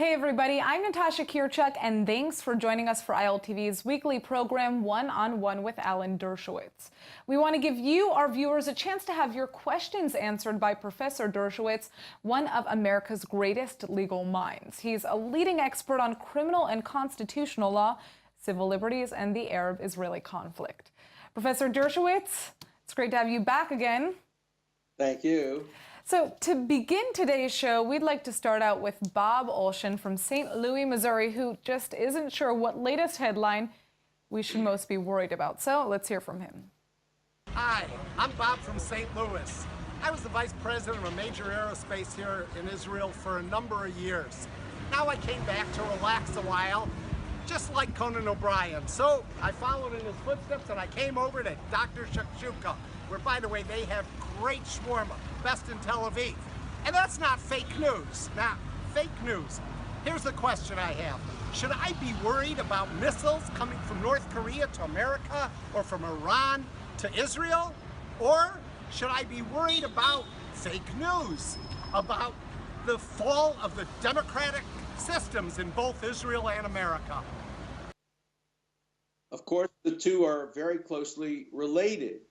Hey everybody, I'm Natasha Kirchuk, and thanks for joining us for ILTV's weekly program, One-on-One with Alan Dershowitz. We want to give you, our viewers, a chance to have your questions answered by Professor Dershowitz, one of America's greatest legal minds. He's a leading expert on criminal and constitutional law, civil liberties, and the Arab-Israeli conflict. Professor Dershowitz, it's great to have you back again. Thank you. So to begin today's show, we'd like to start out with Bob Olshan from St. Louis, Missouri, who just isn't sure what latest headline we should most be worried about. So let's hear from him. Hi, I'm Bob from St. Louis. I was the vice president of a major aerospace here in Israel for a number of years. Now I came back to relax a while, just like Conan O'Brien. So I followed in his footsteps and I came over to Dr. Shakshuka, where, by the way, they have great shawarma, best in Tel Aviv. And that's not fake news. Now, fake news. Here's the question I have. Should I be worried about missiles coming from North Korea to America or from Iran to Israel? Or should I be worried about fake news, about the fall of the democratic systems in both Israel and America? Of course, the two are very closely related.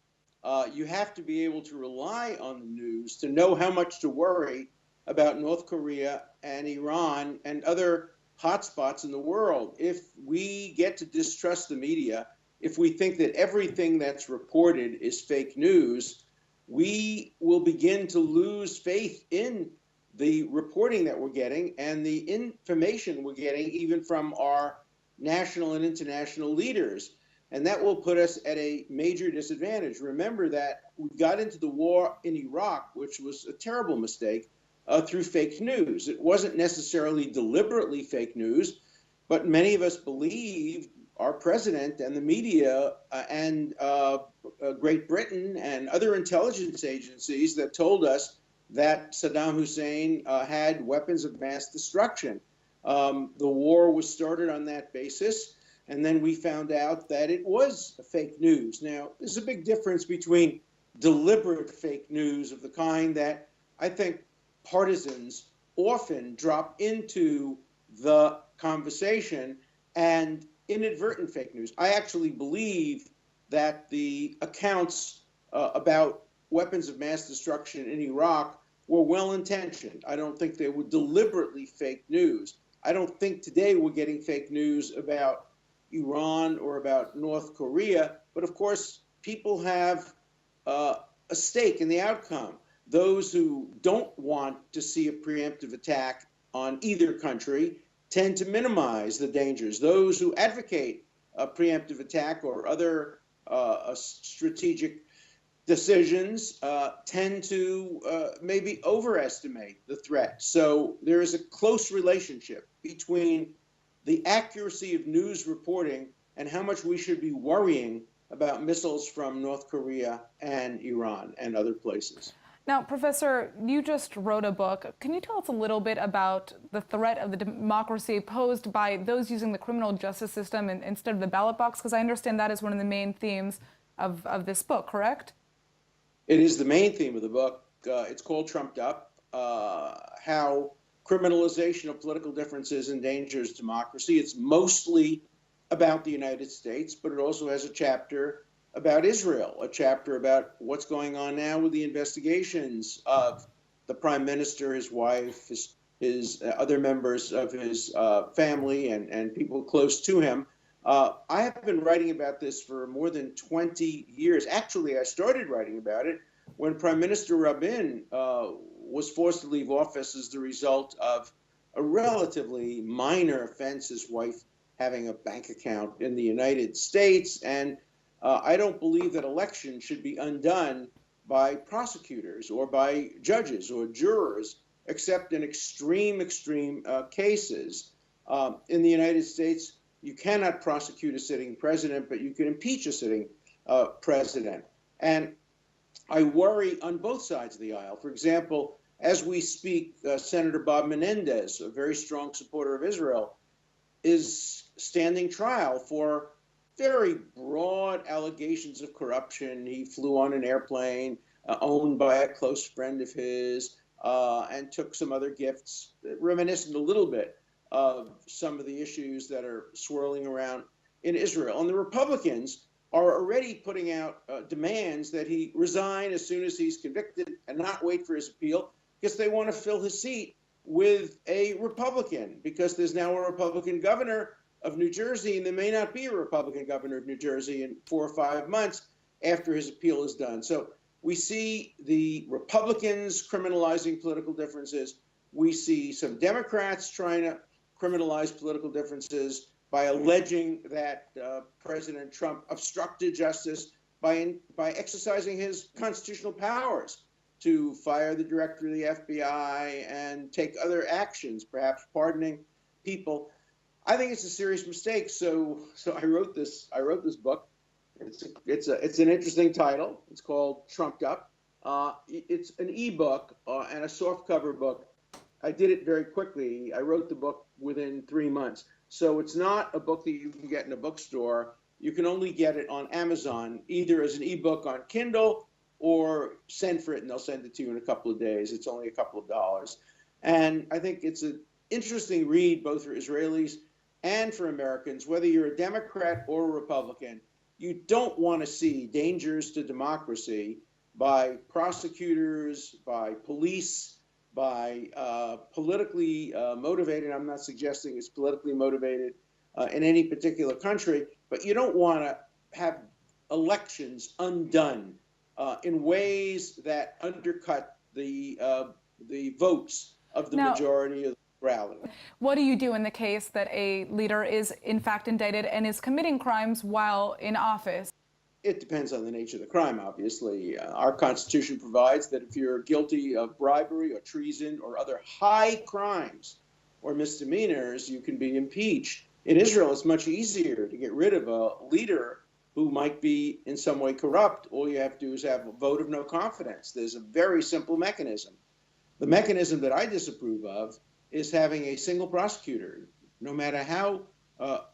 You have to be able to rely on the news to know how much to worry about North Korea and Iran and other hotspots in the world. If we get to distrust the media, if we think that everything that's reported is fake news, we will begin to lose faith in the reporting that we're getting and the information we're getting even from our national and international leaders. And that will put us at a major disadvantage. Remember that we got into the war in Iraq, which was a terrible mistake, through fake news. It wasn't necessarily deliberately fake news, but many of us believed our president and the media and Great Britain and other intelligence agencies that told us that Saddam Hussein had weapons of mass destruction. The war was started on that basis. And then we found out that it was fake news. Now, there's a big difference between deliberate fake news of the kind that I think partisans often drop into the conversation and inadvertent fake news. I actually believe that the accounts about weapons of mass destruction in Iraq were well-intentioned. I don't think they were deliberately fake news. I don't think today we're getting fake news about Iran or about North Korea, but of course, people have a stake in the outcome. Those who don't want to see a preemptive attack on either country tend to minimize the dangers. Those who advocate a preemptive attack or other strategic decisions tend to maybe overestimate the threat. So there is a close relationship between the accuracy of news reporting and how much we should be worrying about missiles from North Korea and Iran and other places. Now, Professor, you just wrote a book. Can you tell us a little bit about the threat of the democracy posed by those using the criminal justice system instead of the ballot box? Because I understand that is one of the main themes of this book, correct? It is the main theme of the book. It's called Trumped Up, how criminalization of political differences endangers democracy. It's mostly about the United States, but it also has a chapter about Israel, a chapter about what's going on now with the investigations of the prime minister, his wife, his other members of his family and people close to him. I have been writing about this for more than 20 years. Actually, I started writing about it when Prime Minister Rabin was forced to leave office as the result of a relatively minor offense, his wife having a bank account in the United States. And I don't believe that elections should be undone by prosecutors or by judges or jurors, except in extreme cases. In the United States, you cannot prosecute a sitting president, but you can impeach a sitting president. And I worry on both sides of the aisle. For example, as we speak, Senator Bob Menendez, a very strong supporter of Israel, is standing trial for very broad allegations of corruption. He flew on an airplane owned by a close friend of his and took some other gifts, reminiscent a little bit of some of the issues that are swirling around in Israel. And the Republicans are already putting out demands that he resign as soon as he's convicted and not wait for his appeal, because they want to fill his seat with a Republican, because there's now a Republican governor of New Jersey, and there may not be a Republican governor of New Jersey in 4 or 5 months after his appeal is done. So we see the Republicans criminalizing political differences. We see some Democrats trying to criminalize political differences by alleging that President Trump obstructed justice by exercising his constitutional powers to fire the director of the FBI and take other actions, perhaps pardoning people. I think it's a serious mistake. So I wrote this book. It's an interesting title. It's called Trumped Up. It's an ebook and a softcover book. I did it very quickly. I wrote the book within 3 months. So it's not a book that you can get in a bookstore. You can only get it on Amazon, either as an ebook on Kindle or send for it, and they'll send it to you in a couple of days. It's only a couple of dollars. And I think it's an interesting read, both for Israelis and for Americans, whether you're a Democrat or a Republican. You don't want to see dangers to democracy by prosecutors, by police, by politically motivated. I'm not suggesting it's politically motivated in any particular country, but you don't want to have elections undone in ways that undercut the votes of the majority of the rally. What do you do in the case that a leader is in fact indicted and is committing crimes while in office? It depends on the nature of the crime, obviously. Our Constitution provides that if you're guilty of bribery or treason or other high crimes or misdemeanors, you can be impeached. In Israel, it's much easier to get rid of a leader who might be in some way corrupt. All you have to do is have a vote of no confidence. There's a very simple mechanism. The mechanism that I disapprove of is having a single prosecutor, no matter how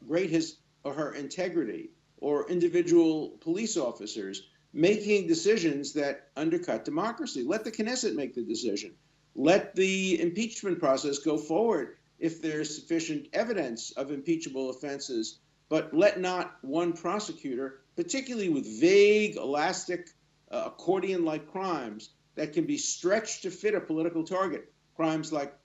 great his or her integrity, or individual police officers making decisions that undercut democracy. Let the Knesset make the decision. Let the impeachment process go forward if there's sufficient evidence of impeachable offenses, but let not one prosecutor, particularly with vague, elastic, accordion-like crimes that can be stretched to fit a political target, crimes like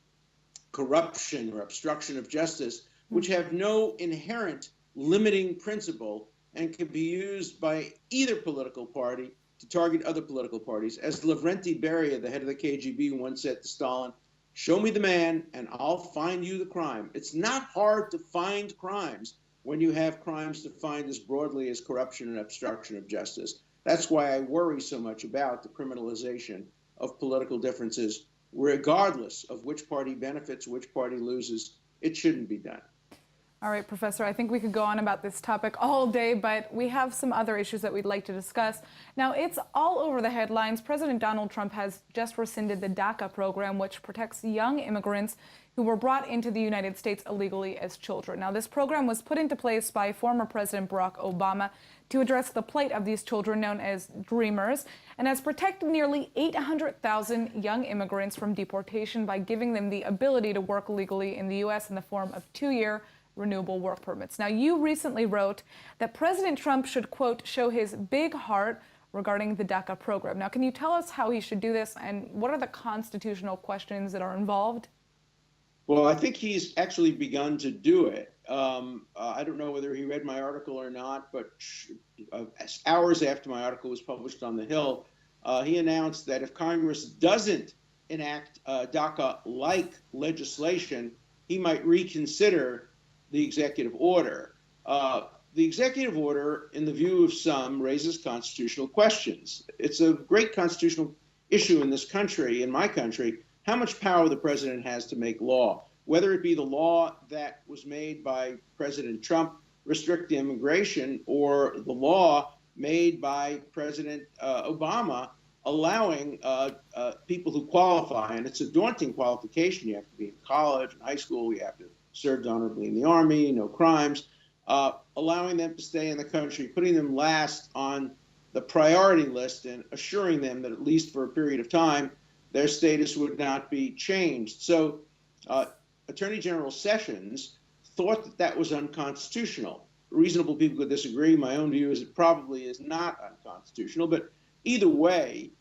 corruption or obstruction of justice, which have no inherent limiting principle and can be used by either political party to target other political parties. As Lavrenti Beria, the head of the KGB, once said to Stalin, "Show me the man and I'll find you the crime." It's not hard to find crimes when you have crimes defined as broadly as corruption and obstruction of justice. That's why I worry so much about the criminalization of political differences, regardless of which party benefits, which party loses. It shouldn't be done. All right, Professor, I think we could go on about this topic all day, but we have some other issues that we'd like to discuss. Now, it's all over the headlines. President Donald Trump has just rescinded the DACA program, which protects young immigrants who were brought into the United States illegally as children. Now, this program was put into place by former President Barack Obama to address the plight of these children known as dreamers, and has protected nearly 800,000 young immigrants from deportation by giving them the ability to work legally in the U.S. in the form of 2-year renewable work permits. Now, you recently wrote that President Trump should, quote, show his big heart regarding the DACA program. Now, can you tell us how he should do this, and what are the constitutional questions that are involved? Well, I think he's actually begun to do it. I don't know whether he read my article or not, but hours after my article was published on The Hill, he announced that if Congress doesn't enact DACA-like legislation, he might reconsider the executive order. The executive order, in the view of some, raises constitutional questions. It's a great constitutional issue in this country, in my country, how much power the president has to make law, whether it be the law that was made by President Trump restricting immigration, or the law made by President Obama allowing people who qualify, and it's a daunting qualification. You have to be in college and high school, you have to served honorably in the Army, no crimes, allowing them to stay in the country, putting them last on the priority list and assuring them that at least for a period of time, their status would not be changed. So Attorney General Sessions thought that that was unconstitutional. Reasonable people could disagree. My own view is it probably is not unconstitutional. But either way,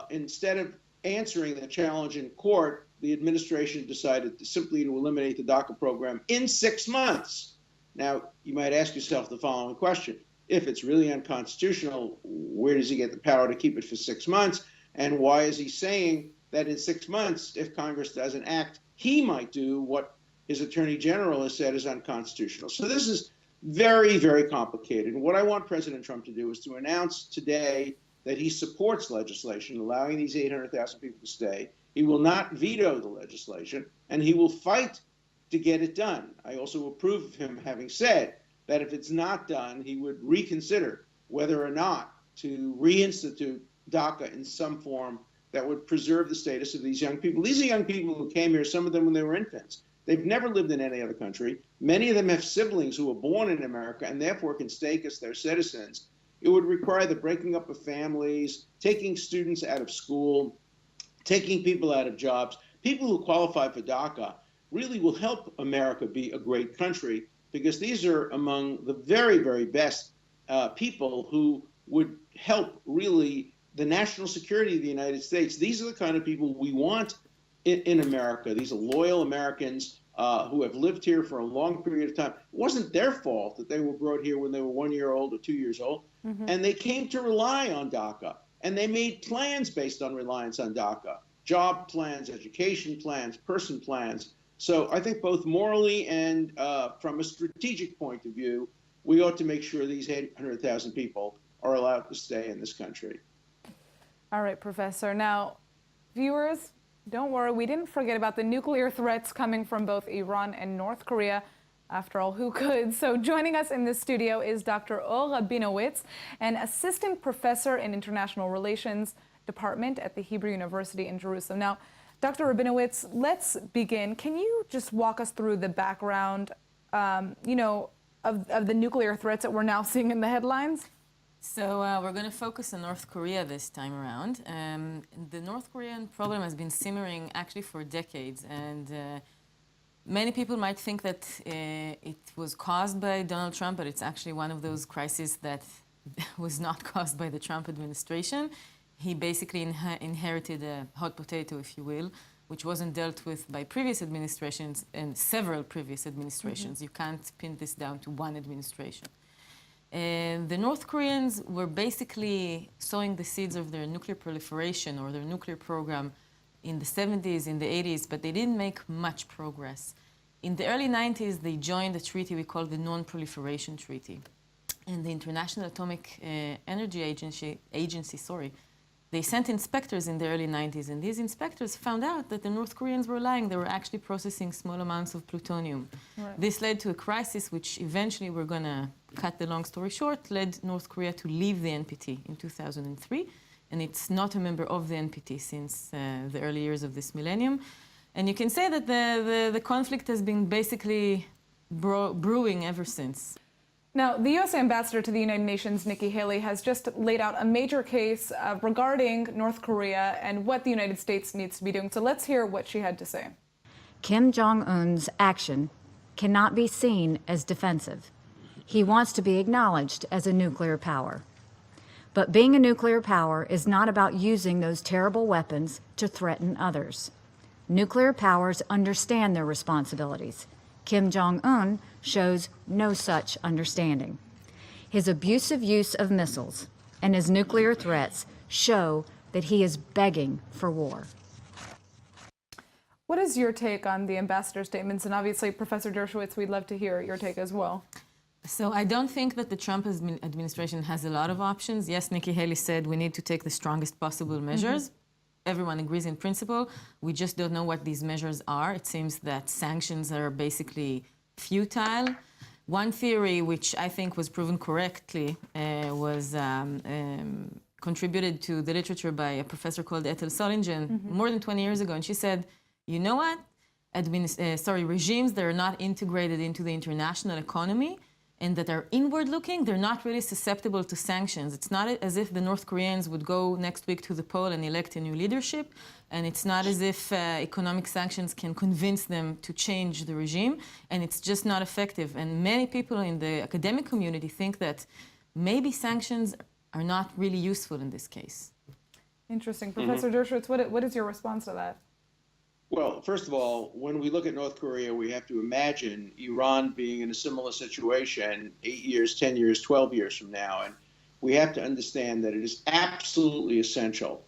instead of answering the challenge in court, the administration decided simply to eliminate the DACA program in 6 months. Now, you might ask yourself the following question. If it's really unconstitutional, where does he get the power to keep it for 6 months? And why is he saying that in 6 months, if Congress doesn't act, he might do what his attorney general has said is unconstitutional? So this is very, very complicated. And what I want President Trump to do is to announce today that he supports legislation allowing these 800,000 people to stay. He will not veto the legislation, and he will fight to get it done. I also approve of him having said that if it's not done, he would reconsider whether or not to reinstitute DACA in some form that would preserve the status of these young people. These are young people who came here, some of them when they were infants. They've never lived in any other country. Many of them have siblings who were born in America and therefore can stake as their citizens. It would require the breaking up of families, taking students out of school, taking people out of jobs. People who qualify for DACA really will help America be a great country, because these are among the very, very best people who would help really the national security of the United States. These are the kind of people we want in America. These are loyal Americans who have lived here for a long period of time. It wasn't their fault that they were brought here when they were 1 year old or 2 years old. And they came to rely on DACA. And they made plans based on reliance on DACA. Job plans, education plans, person plans. So I think both morally and from a strategic point of view, we ought to make sure these 800,000 people are allowed to stay in this country. All right, Professor. Now, viewers, don't worry. We didn't forget about the nuclear threats coming from both Iran and North Korea. After all, who could? So joining us in this studio is Dr. Or Rabinowitz, an assistant professor in international relations department at the Hebrew University in Jerusalem. Now, Dr. Rabinowitz, let's begin. Can you just walk us through the background, of the nuclear threats that we're now seeing in the headlines? So we're going to focus on North Korea this time around. The North Korean problem has been simmering actually for decades, and many people might think that it was caused by Donald Trump, but it's actually one of those crises that was not caused by the Trump administration. He basically inherited a hot potato, if you will, which wasn't dealt with by previous administrations and several previous administrations. You can't pin this down to one administration. The North Koreans were basically sowing the seeds of their nuclear proliferation or their nuclear program in the 70s, in the 80s, but they didn't make much progress. In the early 90s, they joined a treaty we call the Non-Proliferation Treaty. And the International Atomic Energy Agency, they sent inspectors in the early 90s, and these inspectors found out that the North Koreans were lying. They were actually processing small amounts of plutonium. Right. This led to a crisis which eventually, we're going to cut the long story short, led North Korea to leave the NPT in 2003. And it's not a member of the NPT since the early years of this millennium. And you can say that the conflict has been basically brewing ever since. Now, the U.S. Ambassador to the United Nations, Nikki Haley, has just laid out a major case regarding North Korea and what the United States needs to be doing. So let's hear what she had to say. Kim Jong-un's action cannot be seen as defensive. He wants to be acknowledged as a nuclear power. But being a nuclear power is not about using those terrible weapons to threaten others. Nuclear powers understand their responsibilities. Kim Jong-un shows no such understanding. His abusive use of missiles and his nuclear threats show that he is begging for war. What is your take on the ambassador's statements? And obviously, Professor Dershowitz, we'd love to hear your take as well. So I don't think that the Trump administration has a lot of options. Yes, Nikki Haley said we need to take the strongest possible measures. Everyone agrees in principle. We just don't know what these measures are. It seems that sanctions are basically futile. One theory, which I think was proven correctly, was contributed to the literature by a professor called Ethel Solingen more than 20 years ago. And she said, you know what? Regimes that are not integrated into the international economy and that are inward-looking, they're not really susceptible to sanctions. It's not as if the North Koreans would go next week to the poll and elect a new leadership, and it's not as if economic sanctions can convince them to change the regime, and it's just not effective. And many people in the academic community think that maybe sanctions are not really useful in this case. Interesting. Professor Dershowitz, what is your response to that? Well, first of all, when we look at North Korea, we have to imagine Iran being in a similar situation 8 years, 10 years, 12 years from now. And we have to understand that it is absolutely essential,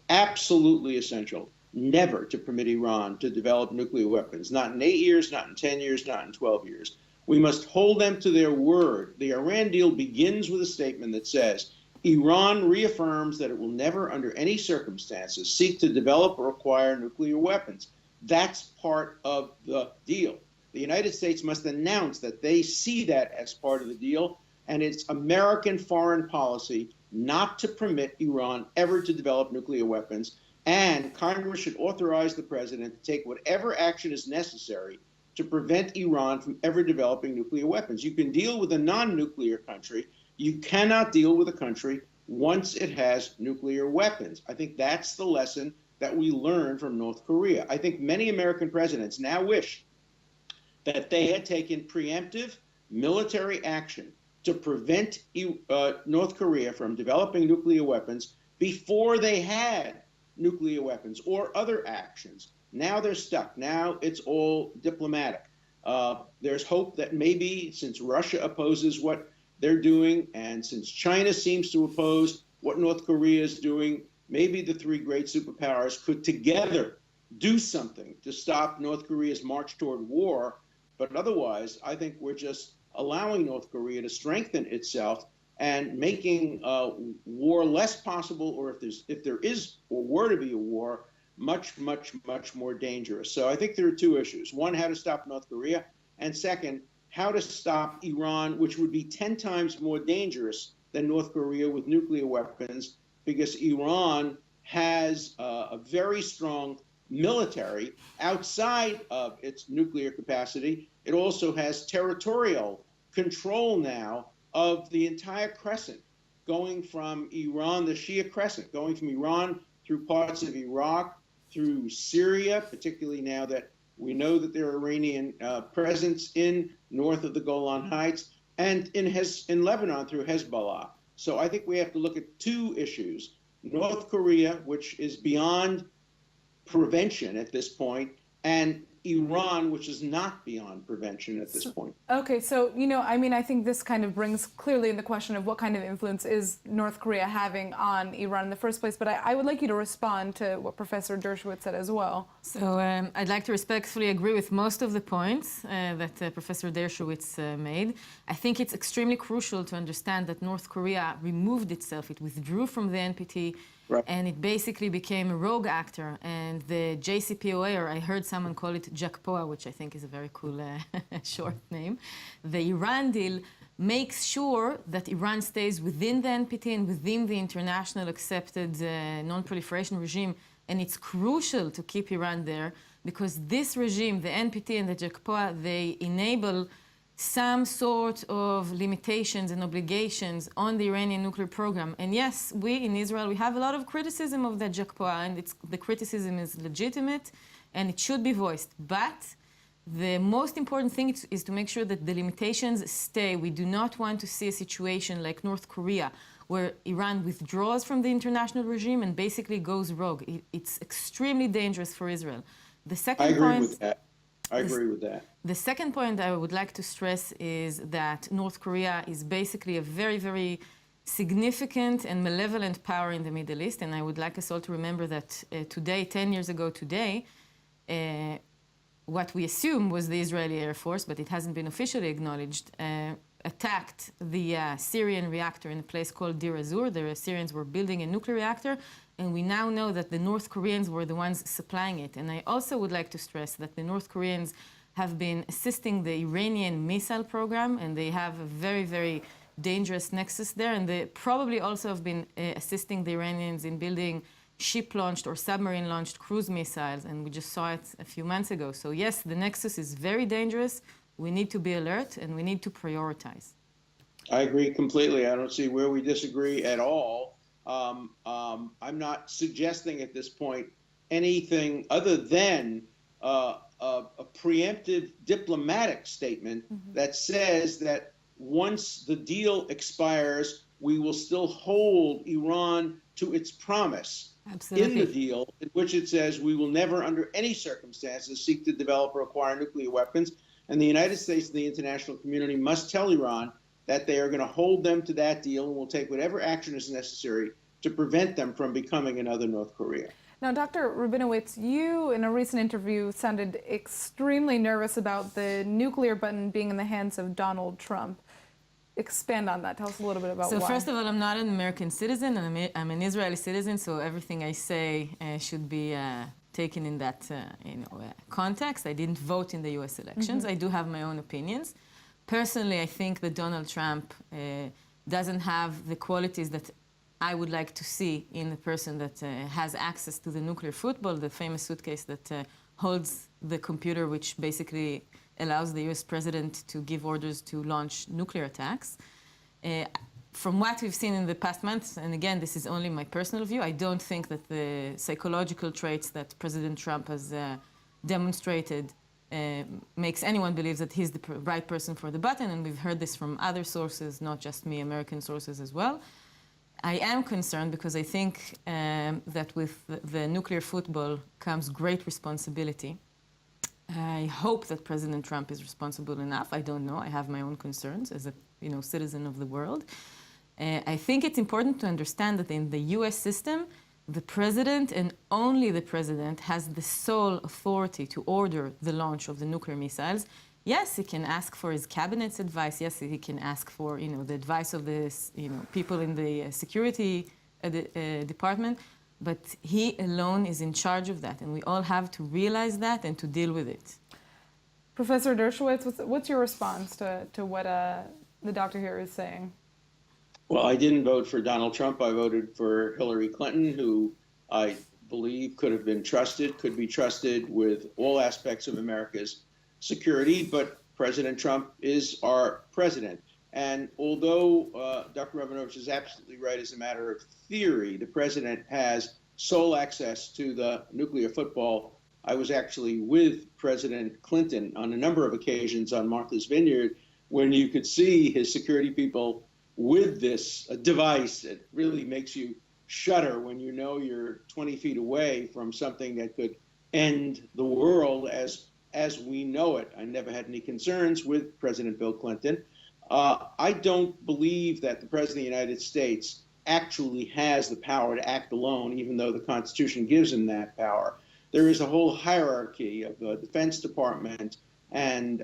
never to permit Iran to develop nuclear weapons. Not in 8 years, not in 10 years, not in 12 years. We must hold them to their word. The Iran deal begins with a statement that says, Iran reaffirms that it will never, under any circumstances, seek to develop or acquire nuclear weapons. That's part of the deal. The United States must announce that they see that as part of the deal, and it's American foreign policy not to permit Iran ever to develop nuclear weapons, and Congress should authorize the president to take whatever action is necessary to prevent Iran from ever developing nuclear weapons. You can deal with a non-nuclear country. You cannot deal with a country once it has nuclear weapons. I think that's the lesson that we learned from North Korea. I think many American presidents now wish that they had taken preemptive military action to prevent North Korea from developing nuclear weapons before they had nuclear weapons or other actions. Now they're stuck. Now it's all diplomatic. There's hope that maybe, since Russia opposes what they're doing, and since China seems to oppose what North Korea is doing, maybe the three great superpowers could together do something to stop North Korea's march toward war. But otherwise, I think we're just allowing North Korea to strengthen itself and making war less possible, or if there is or were to be a war, much more dangerous. So I think there are two issues. One, how to stop North Korea, and second, how to stop Iran, which would be 10 times more dangerous than North Korea with nuclear weapons, because Iran has a very strong military outside of its nuclear capacity. It also has territorial control now of the entire crescent, going from Iran, the Shia crescent, going from Iran through parts of Iraq, through Syria, particularly now that we know that there are Iranian presence in north of the Golan Heights, and in Lebanon through Hezbollah. So I think we have to look at two issues: North Korea, which is beyond prevention at this point, and Iran, which is not beyond prevention at this point. Okay, so, I think this kind of brings clearly in the question of what kind of influence is North Korea having on Iran in the first place, but I would like you to respond to what Professor Dershowitz said as well. So I'd like to respectfully agree with most of the points that Professor Dershowitz made. I think it's extremely crucial to understand that North Korea removed itself. It withdrew from the NPT. Right. And it basically became a rogue actor. And the JCPOA, or I heard someone call it JACPOA, which I think is a very cool short name, the Iran deal makes sure that Iran stays within the NPT and within the international accepted non-proliferation regime. And it's crucial to keep Iran there because this regime, the NPT and the JACPOA, they enable some sort of limitations and obligations on the Iranian nuclear program. And yes, we in Israel, we have a lot of criticism of the JACPOA, and the criticism is legitimate and it should be voiced. But the most important thing is to make sure that the limitations stay. We do not want to see a situation like North Korea, where Iran withdraws from the international regime and basically goes rogue. It's extremely dangerous for Israel. The second point, I agree with that. The second point I would like to stress is that North Korea is basically a very, very significant and malevolent power in the Middle East. And I would like us all to remember that today, 10 years ago today, what we assume was the Israeli Air Force, but it hasn't been officially acknowledged, attacked the Syrian reactor in a place called Deir ez-Zor. The Syrians were building a nuclear reactor, and we now know that the North Koreans were the ones supplying it. And I also would like to stress that the North Koreans have been assisting the Iranian missile program, and they have a very, very dangerous nexus there. And they probably also have been assisting the Iranians in building ship-launched or submarine-launched cruise missiles, and we just saw it a few months ago. So yes, the nexus is very dangerous. We need to be alert, and we need to prioritize. I agree completely. I don't see where we disagree at all. I'm not suggesting at this point anything other than a preemptive diplomatic statement that says that once the deal expires, we will still hold Iran to its promise in the deal, in which it says we will never, under any circumstances, seek to develop or acquire nuclear weapons. And the United States and the international community must tell Iran that they are going to hold them to that deal and will take whatever action is necessary to prevent them from becoming another North Korea. Now, Dr. Rabinowitz, you in a recent interview sounded extremely nervous about the nuclear button being in the hands of Donald Trump. Expand on that. Tell us a little bit about why. So first of all, I'm not an American citizen, and I'm an Israeli citizen, so everything I say should be taken in that context. I didn't vote in the U.S. elections. I do have my own opinions. Personally, I think that Donald Trump doesn't have the qualities that I would like to see in a person that has access to the nuclear football, the famous suitcase that holds the computer, which basically allows the US president to give orders to launch nuclear attacks. From what we've seen in the past months, and again, this is only my personal view, I don't think that the psychological traits that President Trump has demonstrated makes anyone believe that he's the right person for the button, and we've heard this from other sources, not just me, American sources as well. I am concerned because I think that with the nuclear football comes great responsibility. I hope that President Trump is responsible enough. I don't know. I have my own concerns as a citizen of the world. I think it's important to understand that in the US system, the president and only the president has the sole authority to order the launch of the nuclear missiles. Yes, he can ask for his cabinet's advice. Yes, he can ask for the advice of the people in the security department. But he alone is in charge of that, and we all have to realize that and to deal with it. Professor Dershowitz, what's your response to what the doctor here is saying? Well, I didn't vote for Donald Trump. I voted for Hillary Clinton, who I believe could have been trusted, could be trusted with all aspects of America's security. But President Trump is our president. And although Dr. Rabinowitz is absolutely right as a matter of theory, the president has sole access to the nuclear football. I was actually with President Clinton on a number of occasions on Martha's Vineyard when you could see his security people with this device. It really makes you shudder when you know you're 20 feet away from something that could end the world as we know it. I never had any concerns with President Bill Clinton. I don't believe that the President of the United States actually has the power to act alone, even though the Constitution gives him that power. There is a whole hierarchy of the Defense Department and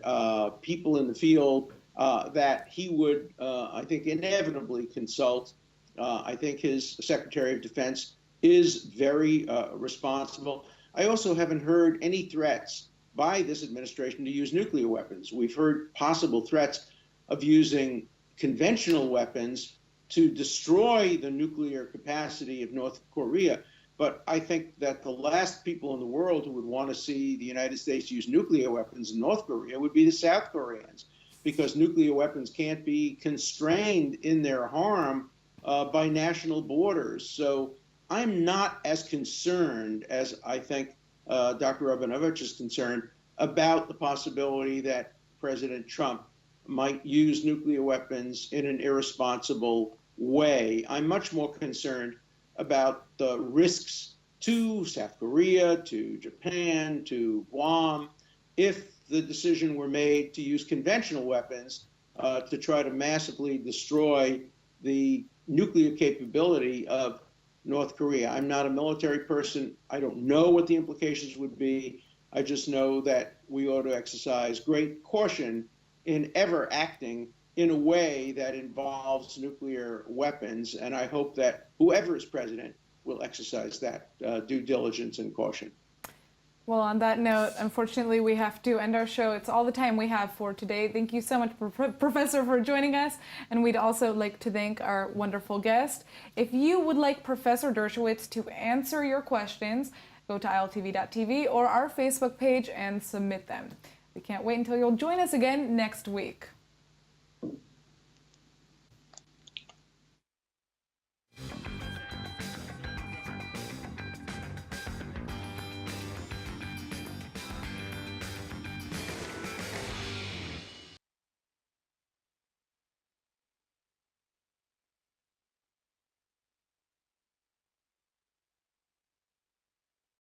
people in the field that he would, I think, inevitably consult. I think his Secretary of Defense is very responsible. I also haven't heard any threats by this administration to use nuclear weapons. We've heard possible threats of using conventional weapons to destroy the nuclear capacity of North Korea. But I think that the last people in the world who would want to see the United States use nuclear weapons in North Korea would be the South Koreans, because nuclear weapons can't be constrained in their harm by national borders. So I'm not as concerned as I think Dr. Rabinowitz is concerned about the possibility that President Trump might use nuclear weapons in an irresponsible way. I'm much more concerned about the risks to South Korea, to Japan, to Guam, if the decision were made to use conventional weapons to try to massively destroy the nuclear capability of North Korea. I'm not a military person. I don't know what the implications would be. I just know that we ought to exercise great caution in ever acting in a way that involves nuclear weapons. And I hope that whoever is president will exercise that due diligence and caution. Well, on that note, unfortunately, we have to end our show. It's all the time we have for today. Thank you so much, Professor, for joining us. And we'd also like to thank our wonderful guest. If you would like Professor Dershowitz to answer your questions, go to iltv.tv or our Facebook page and submit them. We can't wait until you'll join us again next week.